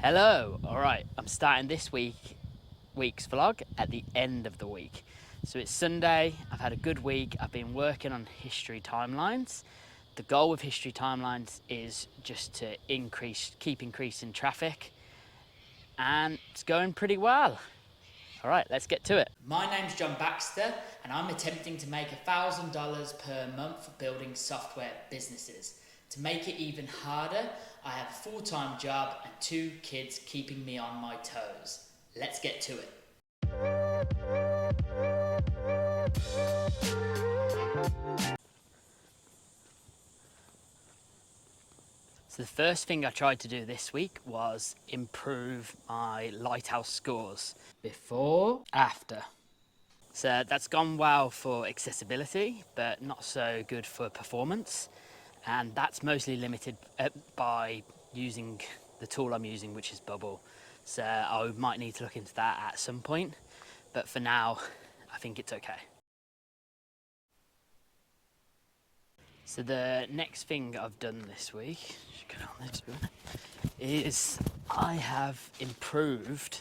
Hello. All right, I'm starting this week's vlog at the end of the week. So it's Sunday. I've had a good week. I've been working on history timelines. The goal with history timelines is just to keep increasing traffic, and it's going pretty well. All right, let's get to it. My name's John Baxter, and I'm attempting to make $1,000 per month building software businesses. To make it even harder, I have a full-time job and 2 kids keeping me on my toes. Let's get to it. So the first thing I tried to do this week was improve my Lighthouse scores. Before, after. So that's gone well for accessibility, but not so good for performance. And that's mostly limited by using the tool I'm using, which is Bubble. So I might need to look into that at some point, but for now, I think it's okay. So the next thing I've done this week, is I have improved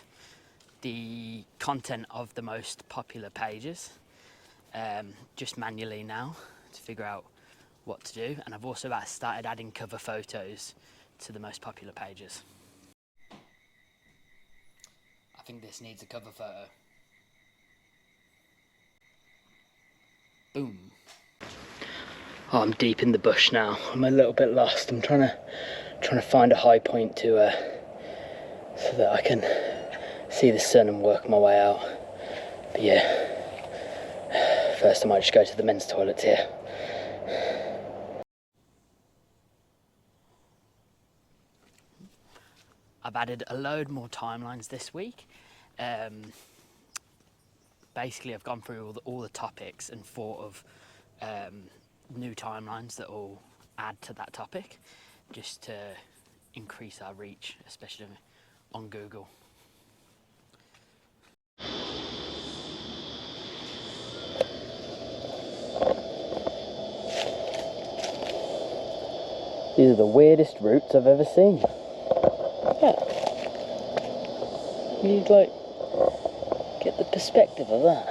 the content of the most popular pages, just manually now to figure out what to do. And I've also started adding cover photos to the most popular pages. I think this needs a cover photo. Boom. Oh, I'm deep in the bush now. I'm a little bit lost. I'm trying to find a high point to so that I can see the sun and work my way out. But yeah, first I might just go to the men's toilets here. I've added a load more timelines this week. Basically, I've gone through all the topics and thought of new timelines that will add to that topic, just to increase our reach, especially on Google. These are the weirdest routes I've ever seen. Yeah. You like get the perspective of that.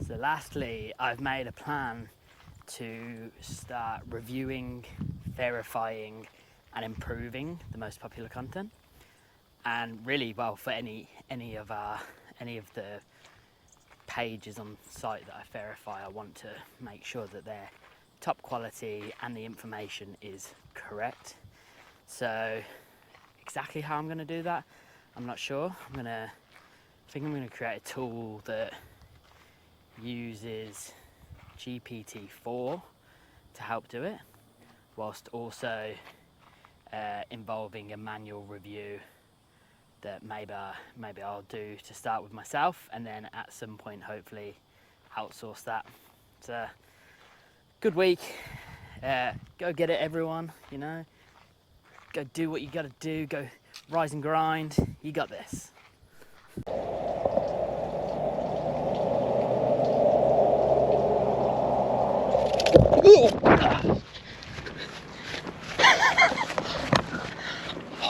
So lastly, I've made a plan to start reviewing, verifying and improving the most popular content. And really, well, for any of the pages on the site that I verify, I want to make sure that they're top quality and the information is correct. So exactly how I'm going to do that, I'm not sure. I think I'm going to create a tool that uses GPT-4 to help do it, whilst also involving a manual review that maybe I'll do to start with myself, and then at some point hopefully outsource that. It's a good week. Go get it, everyone. You know, go do what you got to do. Go rise and grind. You got this.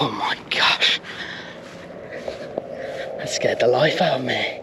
Oh my gosh. That scared the life out of me.